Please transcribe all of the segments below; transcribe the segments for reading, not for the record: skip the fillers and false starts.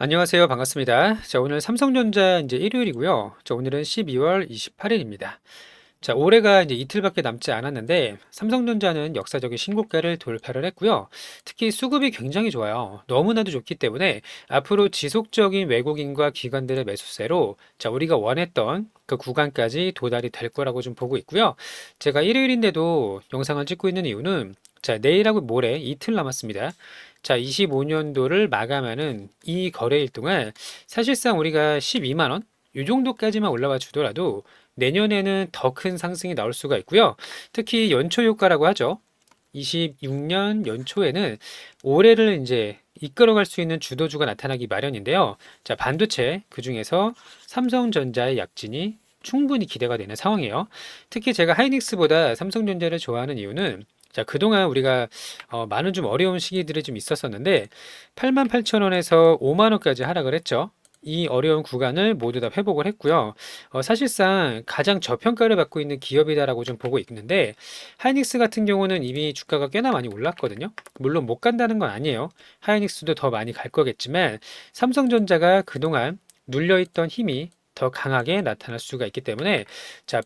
안녕하세요. 반갑습니다. 자, 오늘 삼성전자 이제 일요일이고요. 자, 오늘은 12월 28일입니다. 자, 올해가 이제 이틀밖에 남지 않았는데 삼성전자는 역사적인 신고가를 돌파를 했고요. 특히 수급이 굉장히 좋아요. 너무나도 좋기 때문에 앞으로 지속적인 외국인과 기관들의 매수세로 자, 우리가 원했던 그 구간까지 도달이 될 거라고 좀 보고 있고요. 제가 일요일인데도 영상을 찍고 있는 이유는 자, 내일하고 모레 이틀 남았습니다. 자, 25년도를 마감하는 이 거래일 동안 사실상 우리가 12만 원? 이 정도까지만 올라와 주더라도 내년에는 더 큰 상승이 나올 수가 있고요. 특히 연초 효과라고 하죠. 26년 연초에는 올해를 이제 이끌어갈 수 있는 주도주가 나타나기 마련인데요. 자, 반도체 그중에서 삼성전자의 약진이 충분히 기대가 되는 상황이에요. 특히 제가 하이닉스보다 삼성전자를 좋아하는 이유는 자, 그동안 우리가 많은 좀 어려운 시기들이 좀 있었었는데 88,000원에서 5만 원까지 하락을 했죠. 이 어려운 구간을 모두 다 회복을 했고요. 사실상 가장 저평가를 받고 있는 기업이다라고 좀 보고 있는데 하이닉스 같은 경우는 이미 주가가 꽤나 많이 올랐거든요. 물론 못 간다는 건 아니에요. 하이닉스도 더 많이 갈 거겠지만 삼성전자가 그동안 눌려있던 힘이 더 강하게 나타날 수가 있기 때문에 자,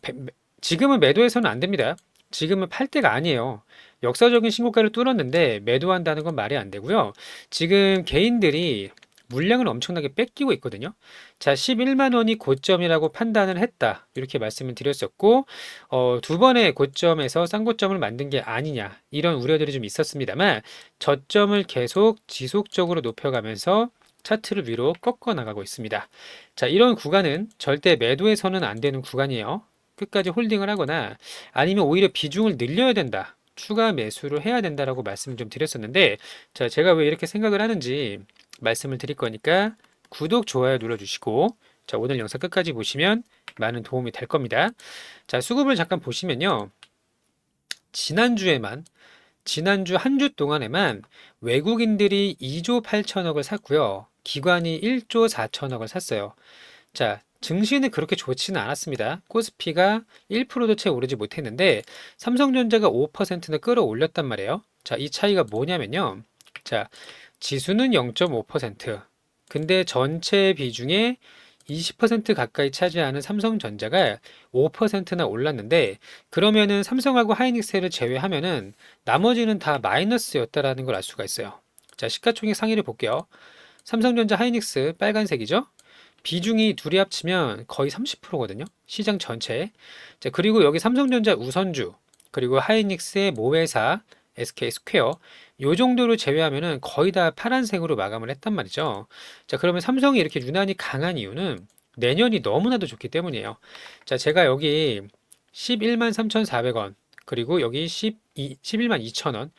지금은 매도해서는 안 됩니다. 지금은 팔 때가 아니에요. 역사적인 신고가를 뚫었는데 매도한다는 건 말이 안 되고요. 지금 개인들이 물량을 엄청나게 뺏기고 있거든요. 자, 11만 원이 고점이라고 판단을 했다. 이렇게 말씀을 드렸었고, 두 번의 고점에서 쌍고점을 만든 게 아니냐. 이런 우려들이 좀 있었습니다만, 저점을 계속 지속적으로 높여가면서 차트를 위로 꺾어 나가고 있습니다. 자, 이런 구간은 절대 매도해서는 안 되는 구간이에요. 끝까지 홀딩을 하거나 아니면 오히려 비중을 늘려야 된다. 추가 매수를 해야 된다라고 말씀을 좀 드렸었는데, 자, 제가 왜 이렇게 생각을 하는지 말씀을 드릴 거니까 구독, 좋아요 눌러주시고, 자, 오늘 영상 끝까지 보시면 많은 도움이 될 겁니다. 자, 수급을 잠깐 보시면요. 지난주에만, 지난주 한 주 동안에만 외국인들이 2조 8천억을 샀고요. 기관이 1조 4천억을 샀어요. 자, 증시는 그렇게 좋지는 않았습니다. 코스피가 1%도 채 오르지 못했는데 삼성전자가 5%나 끌어올렸단 말이에요. 자, 이 차이가 뭐냐면요. 자, 지수는 0.5%. 근데 전체 비중에 20% 가까이 차지하는 삼성전자가 5%나 올랐는데 그러면은 삼성하고 하이닉스를 제외하면은 나머지는 다 마이너스였다라는 걸 알 수가 있어요. 자, 시가총액 상위를 볼게요. 삼성전자 하이닉스 빨간색이죠? 비중이 둘이 합치면 거의 30%거든요. 시장 전체. 자, 그리고 여기 삼성전자 우선주, 그리고 하이닉스의 모회사, SK 스퀘어, 요 정도를 제외하면은 거의 다 파란색으로 마감을 했단 말이죠. 자, 그러면 삼성이 이렇게 유난히 강한 이유는 내년이 너무나도 좋기 때문이에요. 자, 제가 여기 11만 3,400원, 그리고 여기 11만 2천원,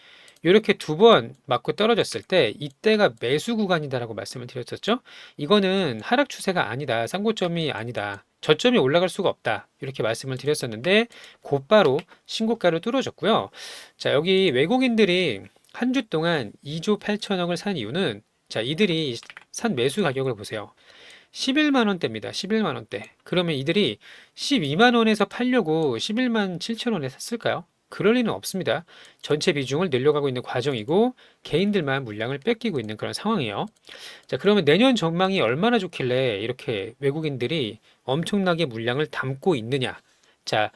이렇게 두 번 맞고 떨어졌을 때 이때가 매수 구간이다라고 말씀을 드렸었죠. 이거는 하락 추세가 아니다. 쌍고점이 아니다. 저점이 올라갈 수가 없다. 이렇게 말씀을 드렸었는데 곧바로 신고가를 뚫어줬고요. 자, 여기 외국인들이 한 주 동안 2조 8천억을 산 이유는 자, 이들이 산 매수 가격을 보세요. 11만 원대입니다. 11만 원대. 그러면 이들이 12만 원에서 팔려고 11만 7천 원에 샀을까요? 그럴 리는 없습니다. 전체 비중을 늘려가고 있는 과정이고 개인들만 물량을 뺏기고 있는 그런 상황이에요. 자, 그러면 내년 전망이 얼마나 좋길래 이렇게 외국인들이 엄청나게 물량을 담고 있느냐? 자,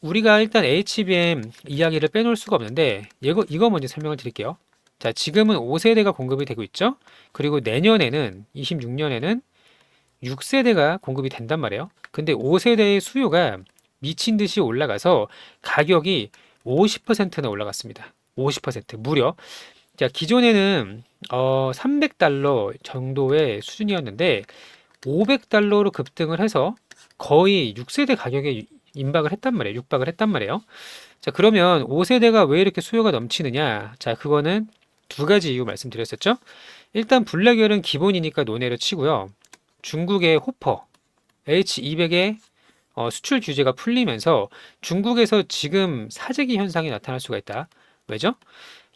우리가 일단 HBM 이야기를 빼놓을 수가 없는데 이거 먼저 설명을 드릴게요. 자, 지금은 5세대가 공급이 되고 있죠. 그리고 내년에는 26년에는 6세대가 공급이 된단 말이에요. 근데 5세대의 수요가 미친 듯이 올라가서 가격이 50%나 올라갔습니다. 50% 무려. 자, 기존에는 300달러 정도의 수준이었는데 500달러로 급등을 해서 거의 6세대 가격에 임박을 했단 말이에요. 육박을 했단 말이에요. 자, 그러면 5세대가 왜 이렇게 수요가 넘치느냐? 자, 그거는 두 가지 이유 말씀드렸었죠. 일단 블랙열은 기본이니까 논외로 치고요. 중국의 호퍼 H200의 수출 규제가 풀리면서 중국에서 지금 사재기 현상이 나타날 수가 있다. 왜죠?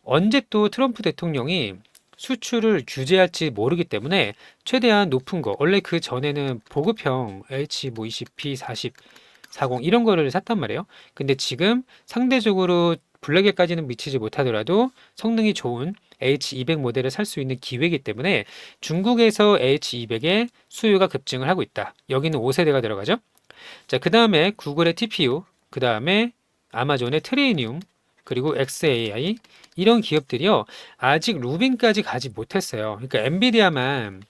언제 또 트럼프 대통령이 수출을 규제할지 모르기 때문에 최대한 높은 거, 원래 그 전에는 보급형 H20P40, 40 이런 거를 샀단 말이에요. 근데 지금 상대적으로 블랙에까지는 미치지 못하더라도 성능이 좋은 H200 모델을 살 수 있는 기회이기 때문에 중국에서 H200의 수요가 급증을 하고 있다. 여기는 5세대가 들어가죠. 자, 그 다음에 구글의 TPU, 그 다음에 아마존의 트레이니움, 그리고 XAI 이런 기업들이요. 아직 루빈까지 가지 못했어요. 그러니까 엔비디아만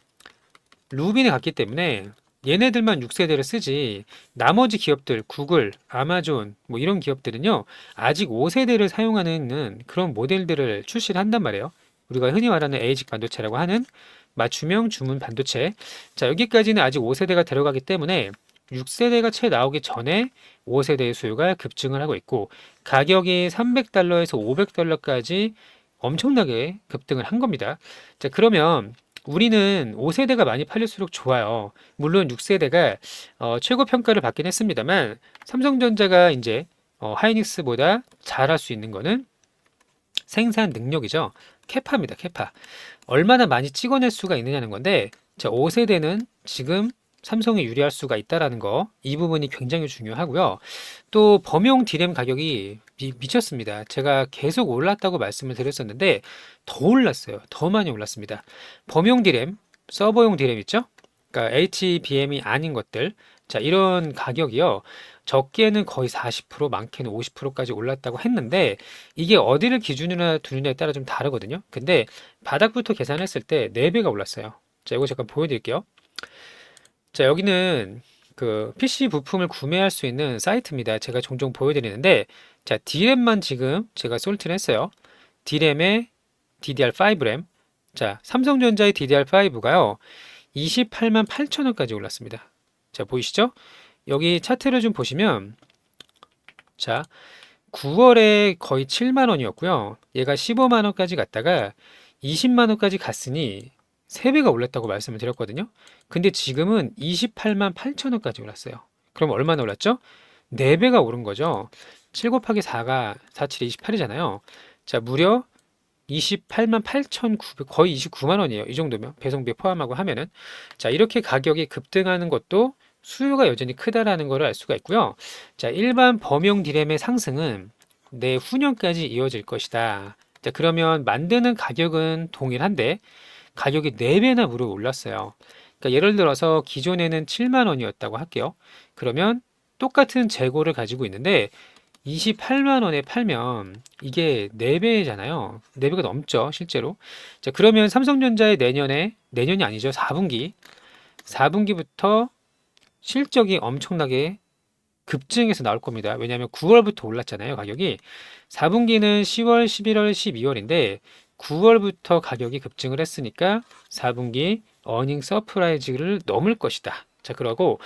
루빈에 갔기 때문에 얘네들만 6세대를 쓰지 나머지 기업들 구글, 아마존 뭐 이런 기업들은요. 아직 5세대를 사용하는 그런 모델들을 출시를 한단 말이에요. 우리가 흔히 말하는 ASIC 반도체라고 하는 맞춤형 주문 반도체. 자, 여기까지는 아직 5세대가 들어가기 때문에 6세대가 채 나오기 전에 5세대의 수요가 급증을 하고 있고 가격이 $300에서 $500까지 엄청나게 급등을 한 겁니다. 자, 그러면 우리는 5세대가 많이 팔릴수록 좋아요. 물론 6세대가 최고 평가를 받긴 했습니다만 삼성전자가 이제 하이닉스보다 잘할 수 있는 거는 생산 능력이죠. 캐파입니다. 캐파. 얼마나 많이 찍어낼 수가 있느냐는 건데 자, 5세대는 지금 삼성이 유리할 수가 있다라는 거, 이 부분이 굉장히 중요하고요. 또 범용 디램 가격이 미쳤습니다. 제가 계속 올랐다고 말씀을 드렸었는데 더 올랐어요. 더 많이 올랐습니다. 범용 디램, 서버용 디램 있죠? 그러니까 HBM이 아닌 것들. 자, 이런 가격이요. 적게는 거의 40%, 많게는 50%까지 올랐다고 했는데 이게 어디를 기준으로 두느냐에 따라 좀 다르거든요. 근데 바닥부터 계산했을 때 4배가 올랐어요. 자, 이거 잠깐 보여드릴게요. 자, 여기는 그 PC 부품을 구매할 수 있는 사이트입니다. 제가 종종 보여드리는데, 자, D램만 지금 제가 솔트를 했어요. D램에 DDR5 램. 자, 삼성전자의 DDR5가요, 28만 8천 원까지 올랐습니다. 자, 보이시죠? 여기 차트를 좀 보시면, 자, 9월에 거의 7만 원이었고요. 얘가 15만 원까지 갔다가 20만 원까지 갔으니 3배가 올랐다고 말씀을 드렸거든요. 근데 지금은 28만 8천 원까지 올랐어요. 그럼 얼마나 올랐죠? 4배가 오른 거죠. 7 곱하기 4가 47, 28이잖아요. 자, 무려 28만 8,900, 거의 29만 원이에요. 이 정도면 배송비 포함하고 하면은. 자, 이렇게 가격이 급등하는 것도 수요가 여전히 크다라는 것을 알 수가 있고요. 자, 일반 범용 디램의 상승은 내후년까지 이어질 것이다. 자, 그러면 만드는 가격은 동일한데 가격이 4배나 무려 올랐어요. 그러니까 예를 들어서 기존에는 7만 원이었다고 할게요. 그러면 똑같은 재고를 가지고 있는데 28만 원에 팔면 이게 4배잖아요. 4배가 넘죠, 실제로. 자, 그러면 삼성전자의 내년이 아니죠. 4분기부터 실적이 엄청나게 급증해서 나올 겁니다. 왜냐하면 9월부터 올랐잖아요, 가격이. 4분기는 10월, 11월, 12월인데 9월부터 가격이 급증을 했으니까 4분기 어닝 서프라이즈를 넘을 것이다. 자, 그러고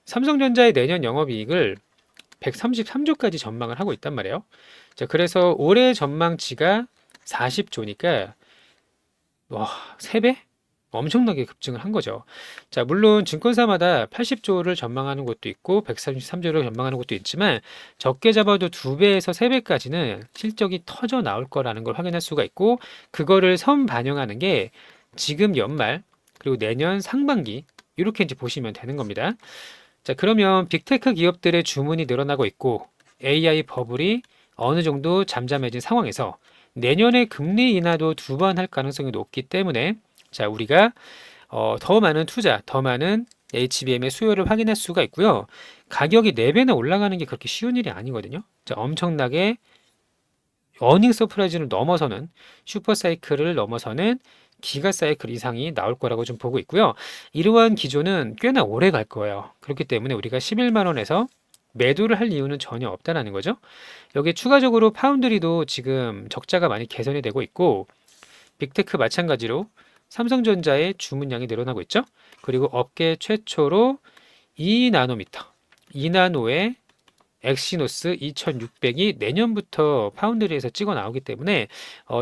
삼성전자의 내년 영업이익을 133조까지 전망을 하고 있단 말이에요. 자, 그래서 올해 전망치가 40조니까 와, 3배? 엄청나게 급증을 한 거죠. 자, 물론 증권사마다 80조를 전망하는 곳도 있고 133조를 전망하는 곳도 있지만 적게 잡아도 2배에서 3배까지는 실적이 터져 나올 거라는 걸 확인할 수가 있고 그거를 반영하는 게 지금 연말 그리고 내년 상반기 이렇게 이제 보시면 되는 겁니다. 자, 그러면 빅테크 기업들의 주문이 늘어나고 있고 AI 버블이 어느 정도 잠잠해진 상황에서 내년에 금리 인하도 2번 할 가능성이 높기 때문에 자, 우리가 더 많은 투자, 더 많은 HBM의 수요를 확인할 수가 있고요. 가격이 4배나 올라가는 게 그렇게 쉬운 일이 아니거든요. 자, 엄청나게 어닝 서프라이즈를 넘어서는 슈퍼 사이클을 넘어서는 기가 사이클 이상이 나올 거라고 좀 보고 있고요. 이러한 기조는 꽤나 오래 갈 거예요. 그렇기 때문에 우리가 11만 원에서 매도를 할 이유는 전혀 없다라는 거죠. 여기 추가적으로 파운드리도 지금 적자가 많이 개선이 되고 있고 빅테크 마찬가지로 삼성전자의 주문량이 늘어나고 있죠. 그리고 업계 최초로 2나노미터, 2나노의 엑시노스 2600이 내년부터 파운드리에서 찍어 나오기 때문에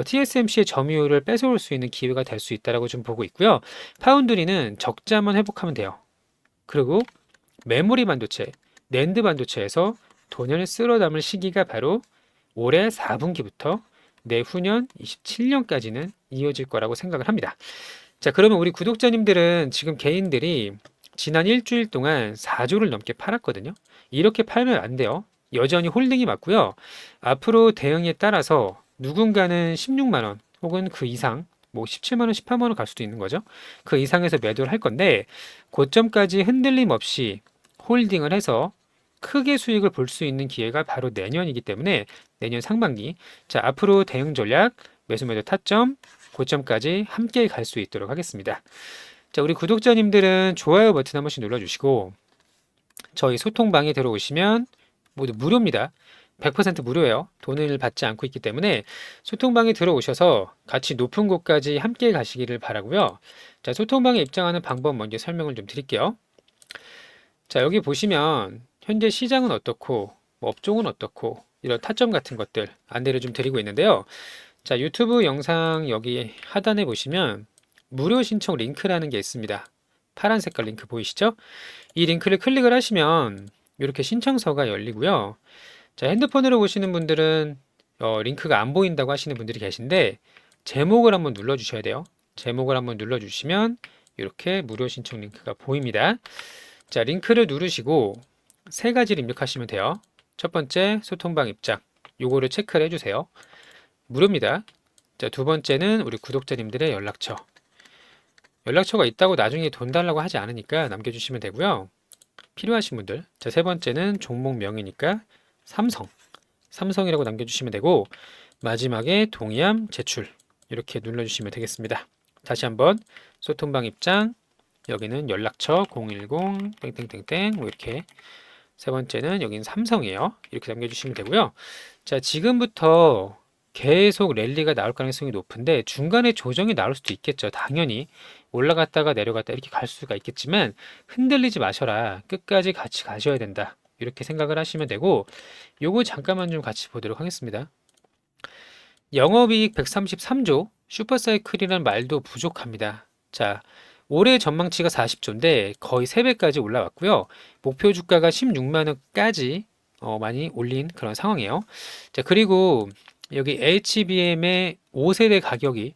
TSMC의 점유율을 뺏어올 수 있는 기회가 될 수 있다고 좀 보고 있고요. 파운드리는 적자만 회복하면 돼요. 그리고 메모리 반도체, 낸드 반도체에서 돈을 쓸어 담을 시기가 바로 올해 4분기부터 내후년 27년까지는 이어질 거라고 생각을 합니다. 자, 그러면 우리 구독자님들은 지금 개인들이 지난 일주일 동안 4조를 넘게 팔았거든요. 이렇게 팔면 안 돼요. 여전히 홀딩이 맞고요. 앞으로 대응에 따라서 누군가는 16만 원 혹은 그 이상, 뭐 17만 원, 18만 원 갈 수도 있는 거죠. 그 이상에서 매도를 할 건데 고점까지 흔들림 없이 홀딩을 해서 크게 수익을 볼 수 있는 기회가 바로 내년이기 때문에 내년 상반기, 자, 앞으로 대응 전략, 매수 매도 타점, 고점까지 함께 갈 수 있도록 하겠습니다. 자, 우리 구독자님들은 좋아요 버튼 한 번씩 눌러주시고 저희 소통방에 들어오시면 모두 무료입니다. 100% 무료예요. 돈을 받지 않고 있기 때문에 소통방에 들어오셔서 같이 높은 곳까지 함께 가시기를 바라고요. 자, 소통방에 입장하는 방법 먼저 설명을 좀 드릴게요. 자, 여기 보시면 현재 시장은 어떻고 뭐 업종은 어떻고 이런 타점 같은 것들 안내를 좀 드리고 있는데요. 자, 유튜브 영상 여기 하단에 보시면 무료 신청 링크라는 게 있습니다. 파란 색깔 링크 보이시죠? 이 링크를 클릭을 하시면 이렇게 신청서가 열리고요. 자, 핸드폰으로 보시는 분들은 링크가 안 보인다고 하시는 분들이 계신데 제목을 한번 눌러 주셔야 돼요. 제목을 한번 눌러 주시면 이렇게 무료 신청 링크가 보입니다. 자, 링크를 누르시고 세 가지를 입력하시면 돼요. 첫 번째, 소통방 입장. 요거를 체크를 해주세요. 무료입니다. 자, 두 번째는 우리 구독자님들의 연락처. 연락처가 있다고 나중에 돈 달라고 하지 않으니까 남겨주시면 되고요. 필요하신 분들. 자, 세 번째는 종목명이니까 삼성이라고 남겨주시면 되고, 마지막에 동의함 제출. 이렇게 눌러주시면 되겠습니다. 다시 한번 소통방 입장, 여기는 연락처 010 땡땡땡땡 뭐 이렇게, 세 번째는 여기는 삼성이에요. 이렇게 남겨주시면 되고요. 자, 지금부터 계속 랠리가 나올 가능성이 높은데 중간에 조정이 나올 수도 있겠죠. 당연히 올라갔다가 내려갔다 이렇게 갈 수가 있겠지만 흔들리지 마셔라. 끝까지 같이 가셔야 된다. 이렇게 생각을 하시면 되고, 요거 잠깐만 좀 같이 보도록 하겠습니다. 영업이익 133조, 슈퍼사이클이라는 말도 부족합니다. 자, 올해 전망치가 40조인데 거의 3배까지 올라왔고요. 목표 주가가 16만 원까지 많이 올린 그런 상황이에요. 자, 그리고 여기 HBM의 5세대 가격이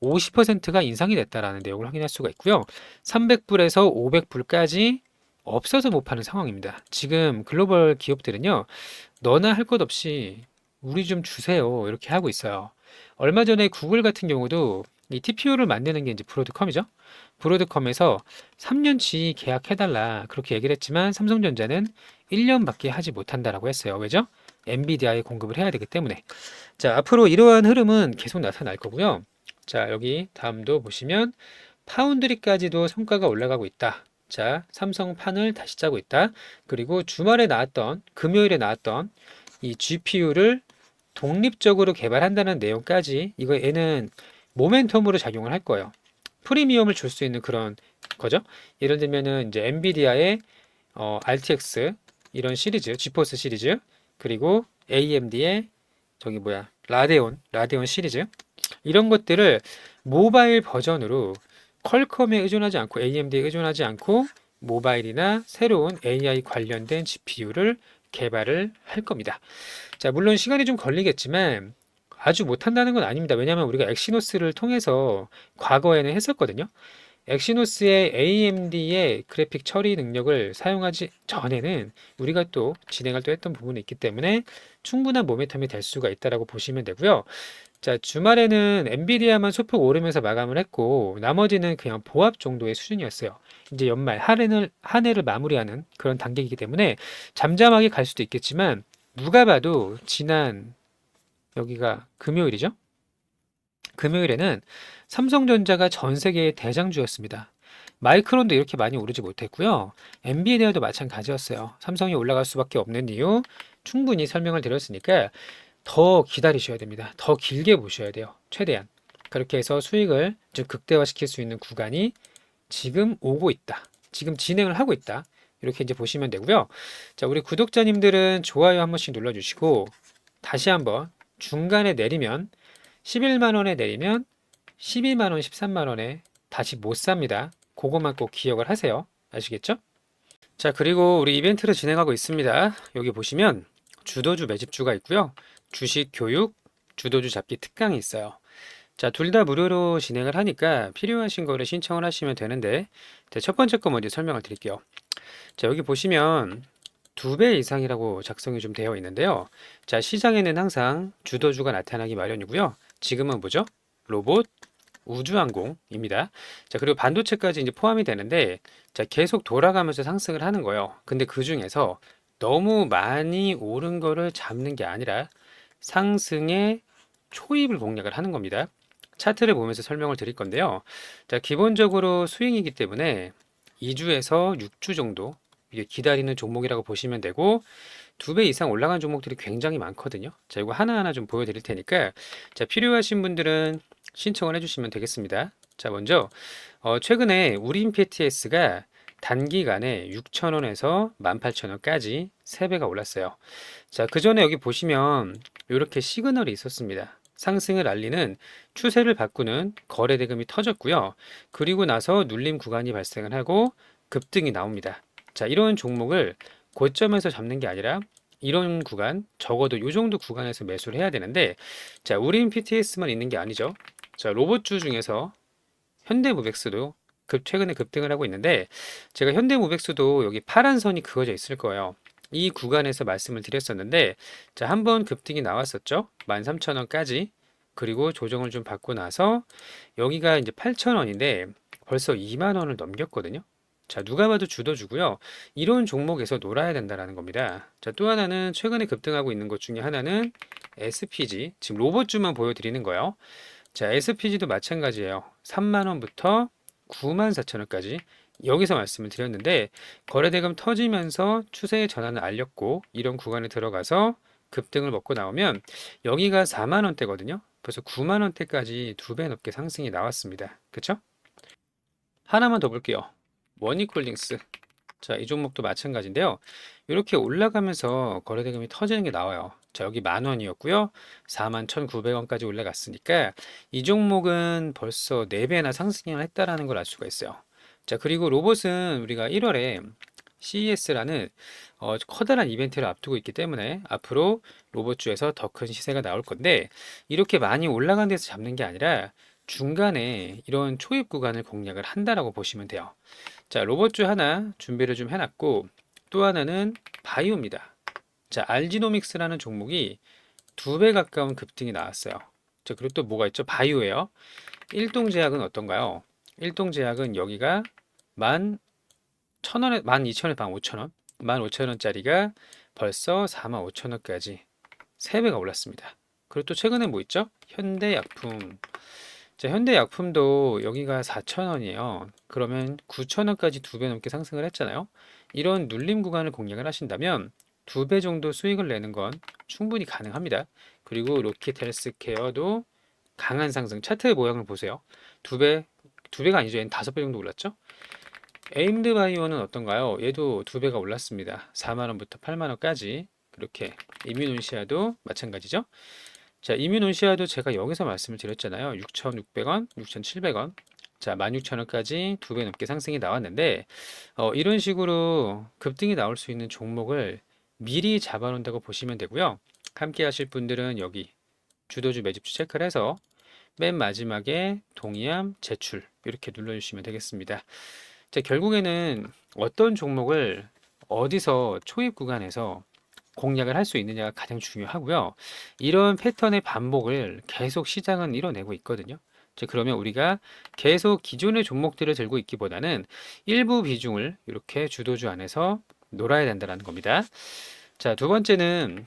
50%가 인상이 됐다라는 내용을 확인할 수가 있고요. 300불에서 500불까지 없어서 못 파는 상황입니다. 지금 글로벌 기업들은요, 너나 할 것 없이 우리 좀 주세요. 이렇게 하고 있어요. 얼마 전에 구글 같은 경우도 이 TPU를 만드는 게 이제 브로드컴이죠. 브로드컴에서 3년치 계약해달라 그렇게 얘기를 했지만 삼성전자는 1년밖에 하지 못한다라고 했어요. 왜죠? 엔비디아에 공급을 해야 되기 때문에. 자, 앞으로 이러한 흐름은 계속 나타날 거고요. 자, 여기 다음도 보시면 파운드리까지도 성과가 올라가고 있다. 자, 삼성판을 다시 짜고 있다. 그리고 주말에 나왔던, 금요일에 나왔던 이 GPU를 독립적으로 개발한다는 내용까지, 이거 얘는 모멘텀으로 작용을 할 거예요. 프리미엄을 줄 수 있는 그런 거죠. 예를 들면은 이제 엔비디아의 RTX 이런 시리즈, 지포스 시리즈, 그리고 AMD의 저기 뭐야, 라데온 시리즈, 이런 것들을 모바일 버전으로 퀄컴에 의존하지 않고 AMD에 의존하지 않고 모바일이나 새로운 AI 관련된 GPU를 개발을 할 겁니다. 자, 물론 시간이 좀 걸리겠지만 아주 못한다는 건 아닙니다. 왜냐하면 우리가 엑시노스를 통해서 과거에는 했었거든요. 엑시노스의 AMD의 그래픽 처리 능력을 사용하지 전에는 우리가 또 진행을 또 했던 부분이 있기 때문에 충분한 모멘텀이 될 수가 있다라고 보시면 되고요. 자, 주말에는 엔비디아만 소폭 오르면서 마감을 했고 나머지는 그냥 보합 정도의 수준이었어요. 이제 연말 한 해를 마무리하는 그런 단계이기 때문에 잠잠하게 갈 수도 있겠지만 누가 봐도 지난 여기가 금요일이죠. 금요일에는 삼성전자가 전 세계의 대장주였습니다. 마이크론도 이렇게 많이 오르지 못했고요. 엔비디아도 마찬가지였어요. 삼성이 올라갈 수밖에 없는 이유 충분히 설명을 드렸으니까 더 기다리셔야 됩니다. 더 길게 보셔야 돼요. 최대한. 그렇게 해서 수익을 좀 극대화시킬 수 있는 구간이 지금 오고 있다. 지금 진행을 하고 있다. 이렇게 이제 보시면 되고요. 자, 우리 구독자님들은 좋아요 한 번씩 눌러주시고 다시 한번 중간에 내리면 11만 원에 내리면 12만 원, 13만 원에 다시 못 삽니다. 그것만 꼭 기억을 하세요. 아시겠죠? 자, 그리고 우리 이벤트를 진행하고 있습니다. 여기 보시면 주도주 매집주가 있고요. 주식 교육, 주도주 잡기 특강이 있어요. 자, 둘 다 무료로 진행을 하니까 필요하신 거를 신청을 하시면 되는데, 자, 첫 번째 거 먼저 설명을 드릴게요. 자, 여기 보시면 두 배 이상이라고 작성이 좀 되어 있는데요. 자, 시장에는 항상 주도주가 나타나기 마련이고요. 지금은 뭐죠? 로봇, 우주항공입니다. 자, 그리고 반도체까지 이제 포함이 되는데, 자, 계속 돌아가면서 상승을 하는 거예요. 근데 그 중에서 너무 많이 오른 거를 잡는 게 아니라 상승의 초입을 공략을 하는 겁니다. 차트를 보면서 설명을 드릴 건데요. 자, 기본적으로 스윙이기 때문에 2주에서 6주 정도 이게 기다리는 종목이라고 보시면 되고, 두 배 이상 올라간 종목들이 굉장히 많거든요. 자, 이거 하나하나 좀 보여드릴 테니까, 자, 필요하신 분들은 신청을 해주시면 되겠습니다. 자, 먼저, 최근에 우린 PTS가 단기간에 6,000원에서 18,000원까지 3배가 올랐어요. 자, 그 전에 여기 보시면 이렇게 시그널이 있었습니다. 상승을 알리는 추세를 바꾸는 거래 대금이 터졌고요. 그리고 나서 눌림 구간이 발생을 하고 급등이 나옵니다. 자, 이런 종목을 고점에서 잡는 게 아니라 이런 구간, 적어도 이 정도 구간에서 매수를 해야 되는데, 자, 우린 PTS만 있는 게 아니죠. 자, 로봇주 중에서 현대무백스도 최근에 급등을 하고 있는데, 제가 현대무백스도 여기 파란 선이 그어져 있을 거예요. 이 구간에서 말씀을 드렸었는데, 자, 한번 급등이 나왔었죠. 13,000원까지. 그리고 조정을 좀 받고 나서 여기가 이제 8,000원인데 벌써 2만 원을 넘겼거든요. 자, 누가 봐도 주도주고요. 이런 종목에서 놀아야 된다라는 겁니다. 자, 또 하나는 최근에 급등하고 있는 것 중에 하나는 SPG. 지금 로봇주만 보여드리는 거예요. 자, SPG도 마찬가지예요. 3만 원부터 9만 4천 원까지 여기서 말씀을 드렸는데 거래대금 터지면서 추세의 전환을 알렸고 이런 구간에 들어가서 급등을 먹고 나오면 여기가 4만 원대거든요. 벌써 9만 원대까지 두 배 넘게 상승이 나왔습니다. 그쵸? 하나만 더 볼게요. 원이콜링스. 자, 이 종목도 마찬가지인데요. 이렇게 올라가면서 거래대금이 터지는 게 나와요. 자, 여기 만 원이었고요. 4만 1,900원까지 올라갔으니까 이 종목은 벌써 4배나 상승을 했다라는 걸 알 수가 있어요. 자, 그리고 로봇은 우리가 1월에 CES라는 커다란 이벤트를 앞두고 있기 때문에 앞으로 로봇주에서 더 큰 시세가 나올 건데 이렇게 많이 올라간 데서 잡는 게 아니라 중간에 이런 초입 구간을 공략을 한다라고 보시면 돼요. 자, 로봇주 하나 준비를 좀 해놨고 또 하나는 바이오입니다. 자, 알지노믹스라는 종목이 2배 가까운 급등이 나왔어요. 자, 그리고 또 뭐가 있죠? 바이오예요. 일동제약은 어떤가요? 일동제약은 여기가 11,000원에 12,000원에 15,000원, 15,000원짜리가 벌써 45,000원까지 3배가 올랐습니다. 그리고 또 최근에 뭐 있죠? 현대약품. 자, 현대약품도 여기가 4,000원이에요. 그러면 9,000원까지 2배 넘게 상승을 했잖아요. 이런 눌림 구간을 공략을 하신다면 2배 정도 수익을 내는 건 충분히 가능합니다. 그리고 로켓 헬스케어도 강한 상승, 차트의 모양을 보세요. 2배, 2배가 아니죠. 얘는 5배 정도 올랐죠. 에임드 바이오는 어떤가요? 얘도 2배가 올랐습니다. 4만 원부터 8만 원까지. 그렇게 이뮤논시아도 마찬가지죠. 자, 이뮤논시아도 제가 여기서 말씀을 드렸잖아요. 6,600원, 6,700원. 자, 16,000원까지 2배 넘게 상승이 나왔는데 이런 식으로 급등이 나올 수 있는 종목을 미리 잡아놓는다고 보시면 되고요. 함께 하실 분들은 여기 주도주 매집주 체크를 해서 맨 마지막에 동의함 제출 이렇게 눌러주시면 되겠습니다. 자, 결국에는 어떤 종목을 어디서 초입 구간에서 공략을 할 수 있느냐가 가장 중요하고요. 이런 패턴의 반복을 계속 시장은 이뤄내고 있거든요. 자, 그러면 우리가 계속 기존의 종목들을 들고 있기보다는 일부 비중을 이렇게 주도주 안에서 놀아야 된다는 겁니다. 자, 두 번째는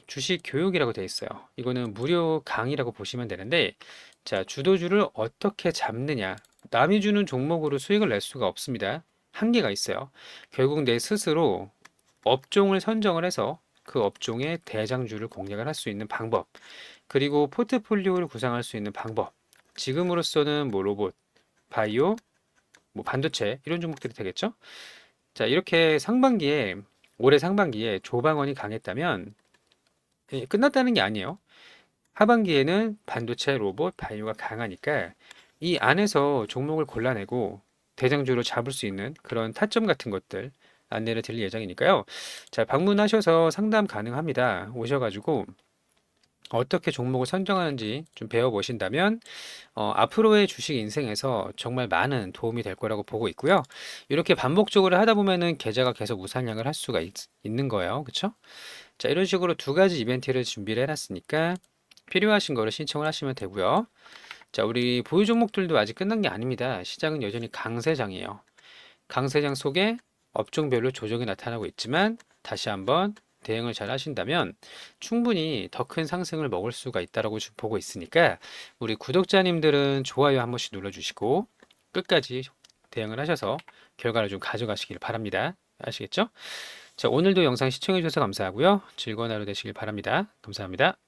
주식 교육이라고 되어 있어요. 이거는 무료 강의라고 보시면 되는데, 자, 주도주를 어떻게 잡느냐. 남이 주는 종목으로 수익을 낼 수가 없습니다. 한계가 있어요. 결국 내 스스로 업종을 선정을 해서 그 업종의 대장주를 공략을 할 수 있는 방법, 그리고 포트폴리오를 구상할 수 있는 방법. 지금으로서는 뭐 로봇, 바이오, 뭐 반도체 이런 종목들이 되겠죠? 자, 이렇게 상반기에 올해 상반기에 조방원이 강했다면 끝났다는 게 아니에요. 하반기에는 반도체, 로봇, 바이오가 강하니까 이 안에서 종목을 골라내고 대장주로 잡을 수 있는 그런 타점 같은 것들 안내를 드릴 예정이니까요. 자, 방문하셔서 상담 가능합니다. 오셔가지고 어떻게 종목을 선정하는지 좀 배워보신다면 앞으로의 주식 인생에서 정말 많은 도움이 될 거라고 보고 있고요. 이렇게 반복적으로 하다 보면은 계좌가 계속 우상향을 할 수가 있는 거예요. 그쵸? 자, 이런 식으로 두 가지 이벤트를 준비를 해놨으니까 필요하신 거를 신청을 하시면 되고요. 자, 우리 보유 종목들도 아직 끝난 게 아닙니다. 시장은 여전히 강세장이에요. 강세장 속에 업종별로 조정이 나타나고 있지만 다시 한번 대응을 잘 하신다면 충분히 더 큰 상승을 먹을 수가 있다라고 보고 있으니까 우리 구독자님들은 좋아요 한 번씩 눌러주시고 끝까지 대응을 하셔서 결과를 좀 가져가시길 바랍니다. 아시겠죠? 자, 오늘도 영상 시청해 주셔서 감사하고요. 즐거운 하루 되시길 바랍니다. 감사합니다.